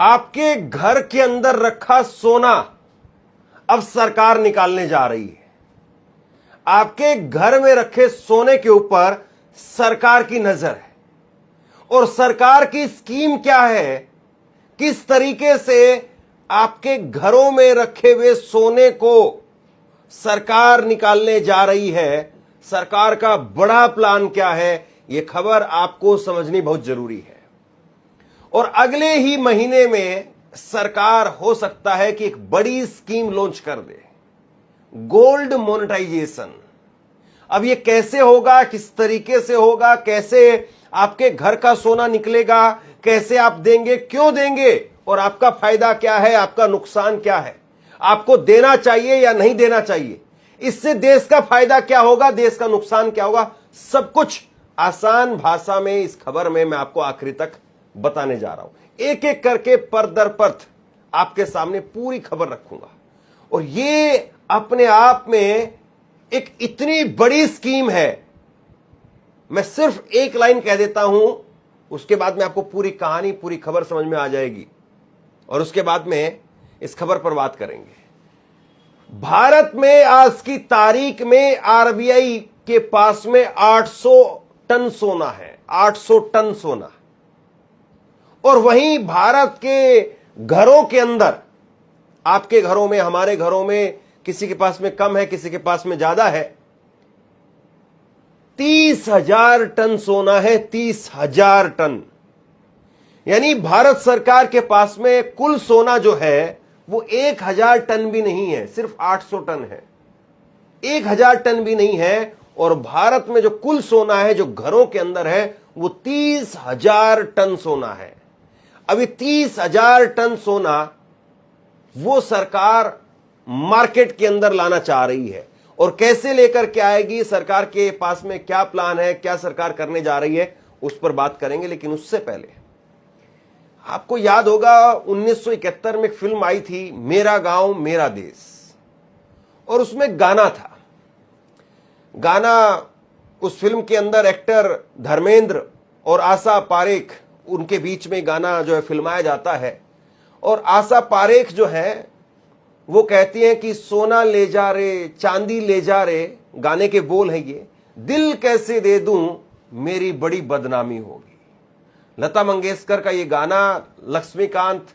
आपके घर के अंदर रखा सोना अब सरकार निकालने जा रही है। आपके घर में रखे सोने के ऊपर सरकार की नजर है और सरकार की स्कीम क्या है, किस तरीके से आपके घरों में रखे हुए सोने को सरकार निकालने जा रही है, सरकार का बड़ा प्लान क्या है, यह खबर आपको समझनी बहुत जरूरी है। और अगले ही महीने में सरकार हो सकता है कि एक बड़ी स्कीम लॉन्च कर दे, गोल्ड मोनेटाइजेशन। अब यह कैसे होगा, किस तरीके से होगा, कैसे आपके घर का सोना निकलेगा, कैसे आप देंगे, क्यों देंगे और आपका फायदा क्या है, आपका नुकसान क्या है, आपको देना चाहिए या नहीं देना चाहिए, इससे देश का फायदा क्या होगा, देश का नुकसान क्या होगा, सब कुछ आसान भाषा में इस खबर में मैं आपको आखिरी तक बताने जा रहा हूं। एक एक करके पर दर परत आपके सामने पूरी खबर रखूंगा। और ये अपने आप में एक इतनी बड़ी स्कीम है, मैं सिर्फ एक लाइन कह देता हूं, उसके बाद में आपको पूरी कहानी, पूरी खबर समझ में आ जाएगी और उसके बाद में इस खबर पर बात करेंगे। भारत में आज की तारीख में आरबीआई के पास में 800 टन सोना है, 800 टन सोना। और वहीं भारत के घरों के अंदर, आपके घरों में, हमारे घरों में, किसी के पास में कम है, किसी के पास में ज्यादा है, 30,000 टन सोना है, 30,000 टन। यानी भारत सरकार के पास में कुल सोना जो है वो 1,000 टन भी नहीं है, सिर्फ 800 टन है, 1,000 टन भी नहीं है। और भारत में जो कुल सोना है जो घरों के अंदर है वो 30,000 टन सोना है। अभी 30,000 टन सोना वो सरकार मार्केट के अंदर लाना चाह रही है। और कैसे लेकर के आएगी, सरकार के पास में क्या प्लान है, क्या सरकार करने जा रही है, उस पर बात करेंगे। लेकिन उससे पहले आपको याद होगा 1971 में एक फिल्म आई थी, मेरा गांव मेरा देश, और उसमें गाना था। गाना, उस फिल्म के अंदर एक्टर धर्मेंद्र और आशा पारेख, उनके बीच में गाना जो है फिल्माया जाता है। और आशा पारेख जो है वो कहती हैं कि सोना ले जा रे, चांदी ले जा रे, गाने के बोल है ये, दिल कैसे दे दूं मेरी बड़ी बदनामी होगी। लता मंगेशकर का ये गाना, लक्ष्मीकांत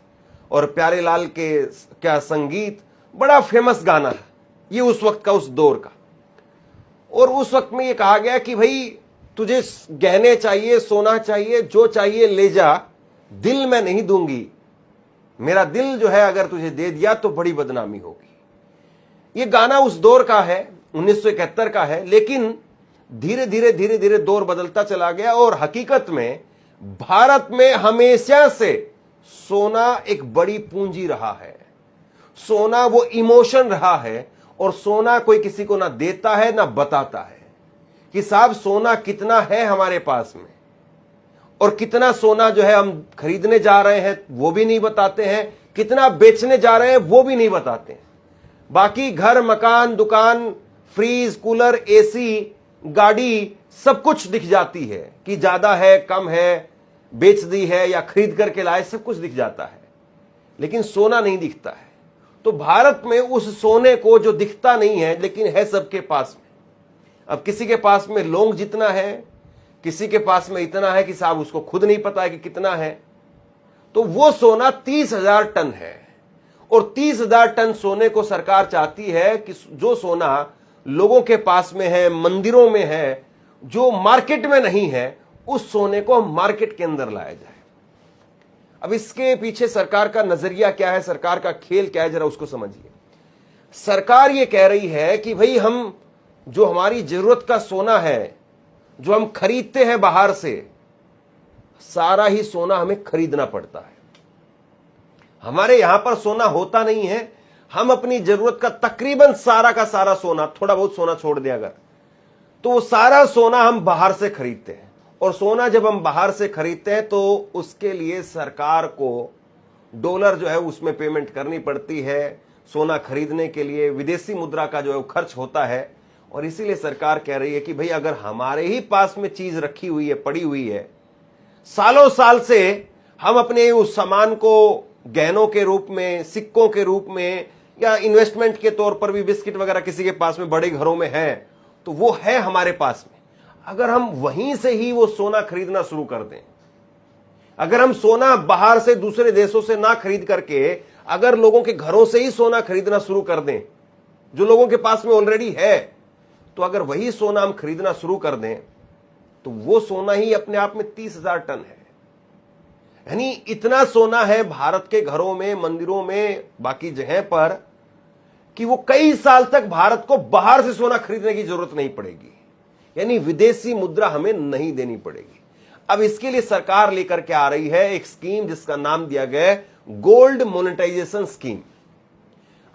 और प्यारेलाल के क्या संगीत, बड़ा फेमस गाना है ये उस वक्त का, उस दौर का। और उस वक्त में ये कहा गया कि भाई तुझे गहने चाहिए, सोना चाहिए, जो चाहिए ले जा, दिल मैं नहीं दूंगी, मेरा दिल जो है अगर तुझे दे दिया तो बड़ी बदनामी होगी। ये गाना उस दौर का है, 1971 का है। लेकिन धीरे धीरे दौर बदलता चला गया और हकीकत में भारत में हमेशा से सोना एक बड़ी पूंजी रहा है, सोना वो इमोशन रहा है। और सोना कोई किसी को ना देता है ना बताता है कि साहब सोना कितना है हमारे पास में, और कितना सोना जो है हम खरीदने जा रहे हैं वो भी नहीं बताते हैं, कितना बेचने जा रहे हैं वो भी नहीं बताते हैं। बाकी घर, मकान, दुकान, फ्रीज, कूलर, एसी, गाड़ी, सब कुछ दिख जाती है कि ज्यादा है, कम है, बेच दी है या खरीद करके लाए, सब कुछ दिख जाता है, लेकिन सोना नहीं दिखता है। तो भारत में उस सोने को जो दिखता नहीं है लेकिन है सबके पास में, अब किसी के पास में लौंग जितना है, किसी के पास में इतना है कि साहब उसको खुद नहीं पता है कि कितना है, तो वो सोना 30,000 टन है। और 30,000 टन सोने को सरकार चाहती है कि जो सोना लोगों के पास में है, मंदिरों में है, जो मार्केट में नहीं है, उस सोने को मार्केट के अंदर लाया जाए। अब इसके पीछे सरकार का नजरिया क्या है, सरकार का खेल क्या है, जरा उसको समझिए। सरकार ये कह रही है कि भाई हम जो हमारी जरूरत का सोना है, जो हम खरीदते हैं बाहर से, सारा ही सोना हमें खरीदना पड़ता है। हमारे यहां पर सोना होता नहीं है, हम अपनी जरूरत का तकरीबन सारा का सारा सोना, थोड़ा बहुत सोना छोड़ दें अगर, तो वो सारा सोना हम बाहर से खरीदते हैं। और सोना जब हम बाहर से खरीदते हैं तो उसके लिए सरकार को डॉलर जो है उसमें पेमेंट करनी पड़ती है। सोना खरीदने के लिए विदेशी मुद्रा का जो है वो खर्च होता है। और इसीलिए सरकार कह रही है कि भाई अगर हमारे ही पास में चीज रखी हुई है, पड़ी हुई है, सालों साल से हम अपने उस सामान को गहनों के रूप में, सिक्कों के रूप में, या इन्वेस्टमेंट के तौर पर भी बिस्किट वगैरह किसी के पास में बड़े घरों में है, तो वो है हमारे पास में। अगर हम वहीं से ही वो सोना खरीदना शुरू कर दें, अगर हम सोना बाहर से दूसरे देशों से ना खरीद करके अगर लोगों के घरों से ही सोना खरीदना शुरू कर दें, जो लोगों के पास में ऑलरेडी है, तो अगर वही सोना हम खरीदना शुरू कर दें तो वो सोना ही अपने आप में 30,000 टन है। यानी इतना सोना है भारत के घरों में, मंदिरों में, बाकी जगह पर, कि वो कई साल तक भारत को बाहर से सोना खरीदने की जरूरत नहीं पड़ेगी। यानी विदेशी मुद्रा हमें नहीं देनी पड़ेगी। अब इसके लिए सरकार लेकर के आ रही है एक स्कीम जिसका नाम दिया गया है गोल्ड मोनेटाइजेशन स्कीम।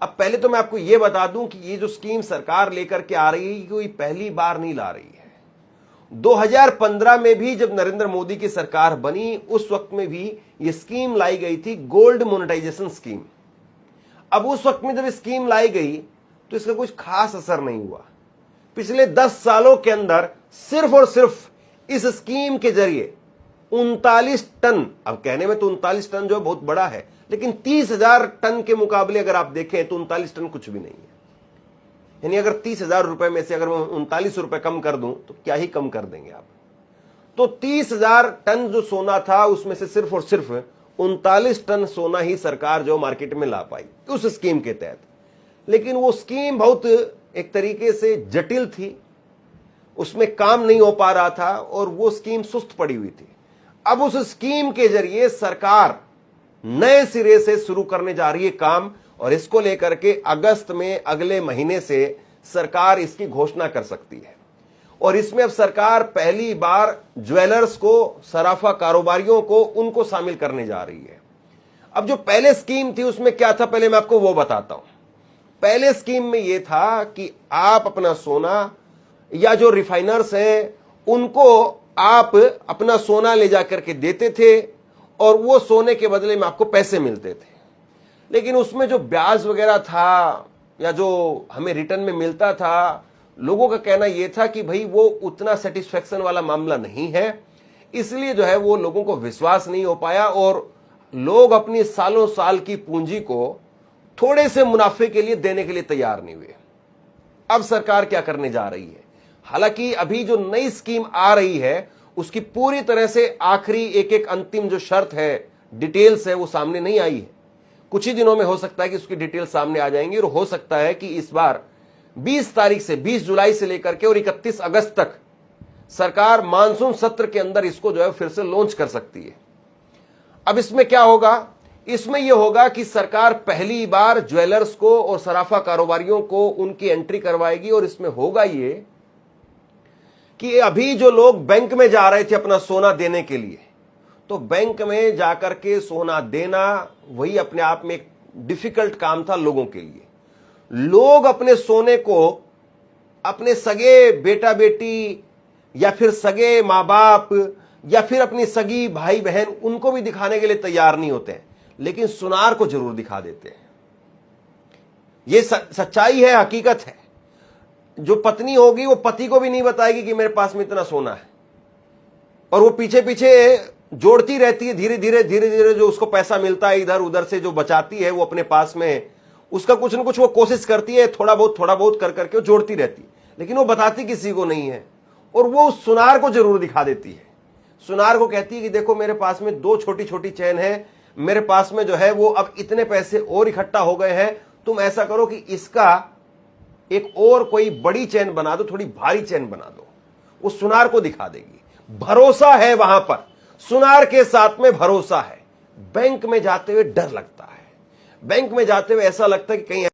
अब पहले तो मैं आपको यह बता दूं कि ये जो स्कीम सरकार लेकर के आ रही है, कोई पहली बार नहीं ला रही है। 2015 में भी जब नरेंद्र मोदी की सरकार बनी, उस वक्त में भी ये स्कीम लाई गई थी, गोल्ड मोनेटाइजेशन स्कीम। अब उस वक्त में जब स्कीम लाई गई तो इसका कुछ खास असर नहीं हुआ। पिछले 10 सालों के अंदर सिर्फ और सिर्फ इस स्कीम के जरिए 39 टन, अब कहने में तो 39 टन जो बहुत बड़ा है, लेकिन 30,000 टन के मुकाबले अगर आप देखें तो 39 टन कुछ भी नहीं है। यानी अगर 30,000 रुपए में से अगर मैं 39 रुपए कम कर दूं तो क्या ही कम कर देंगे आप। तो 30,000 टन जो सोना था उसमें से सिर्फ और सिर्फ 39 टन सोना ही सरकार जो मार्केट में ला पाई उस स्कीम के तहत। लेकिन वो स्कीम बहुत एक तरीके से जटिल थी, उसमें काम नहीं हो पा रहा था और वो स्कीम सुस्त पड़ी हुई थी। अब उस स्कीम के जरिए सरकार नए सिरे से शुरू करने जा रही है काम, और इसको लेकर के अगस्त में अगले महीने से सरकार इसकी घोषणा कर सकती है। और इसमें अब सरकार पहली बार ज्वेलर्स को, सराफा कारोबारियों को, उनको शामिल करने जा रही है। अब जो पहले स्कीम थी उसमें क्या था, पहले मैं आपको वो बताता हूं। पहले स्कीम में यह था कि आप अपना सोना, या जो रिफाइनर्स हैं उनको आप अपना सोना ले जाकर के देते थे और वो सोने के बदले में आपको पैसे मिलते थे। लेकिन उसमें जो ब्याज वगैरह था या जो हमें रिटर्न में मिलता था, लोगों का कहना यह था कि भाई वो उतना सेटिस्फेक्शन वाला मामला नहीं है, इसलिए जो है वो लोगों को विश्वास नहीं हो पाया और लोग अपनी सालों साल की पूंजी को थोड़े से मुनाफे के लिए देने के लिए तैयार नहीं हुए। अब सरकार क्या करने जा रही है, हालांकि अभी जो नई स्कीम आ रही है उसकी पूरी तरह से आखिरी एक एक अंतिम जो शर्त है, डिटेल्स है, वो सामने नहीं आई है। कुछ ही दिनों में हो सकता है कि उसकी डिटेल सामने आ जाएंगी और हो सकता है कि इस बार 20 तारीख से, 20 जुलाई से लेकर के और 31 अगस्त तक सरकार मानसून सत्र के अंदर इसको जो है फिर से लॉन्च कर सकती है। अब इसमें क्या होगा, इसमें यह होगा कि सरकार पहली बार ज्वेलर्स को और सराफा कारोबारियों को उनकी एंट्री करवाएगी। और इसमें होगा ये कि अभी जो लोग बैंक में जा रहे थे अपना सोना देने के लिए, तो बैंक में जाकर के सोना देना वही अपने आप में एक डिफिकल्ट काम था लोगों के लिए। लोग अपने सोने को अपने सगे बेटा बेटी या फिर सगे माँ बाप या फिर अपनी सगी भाई बहन, उनको भी दिखाने के लिए तैयार नहीं होते हैं, लेकिन सुनार को जरूर दिखा देते हैं। यह सच्चाई है, हकीकत है। जो पत्नी होगी वो पति को भी नहीं बताएगी कि मेरे पास में इतना सोना है, और वो पीछे पीछे जोड़ती रहती है। धीरे धीरे जो उसको पैसा मिलता है इधर उधर से जो बचाती है वो अपने पास में, उसका कुछ न कुछ वो कोशिश करती है, थोड़ा बहुत कर करके वो जोड़ती रहती है, लेकिन वो बताती किसी को नहीं है। और वो सुनार को जरूर दिखा देती है। सुनार को कहती है कि देखो मेरे पास में 2 छोटी छोटी चैन है, मेरे पास में जो है वो अब इतने पैसे और इकट्ठा हो गए हैं, तुम ऐसा करो कि इसका एक और कोई बड़ी चैन बना दो, थोड़ी भारी चैन बना दो। वो सुनार को दिखा देगी। भरोसा है वहां पर, सुनार के साथ में भरोसा है। बैंक में जाते हुए डर लगता है, बैंक में जाते हुए ऐसा लगता है कि कहीं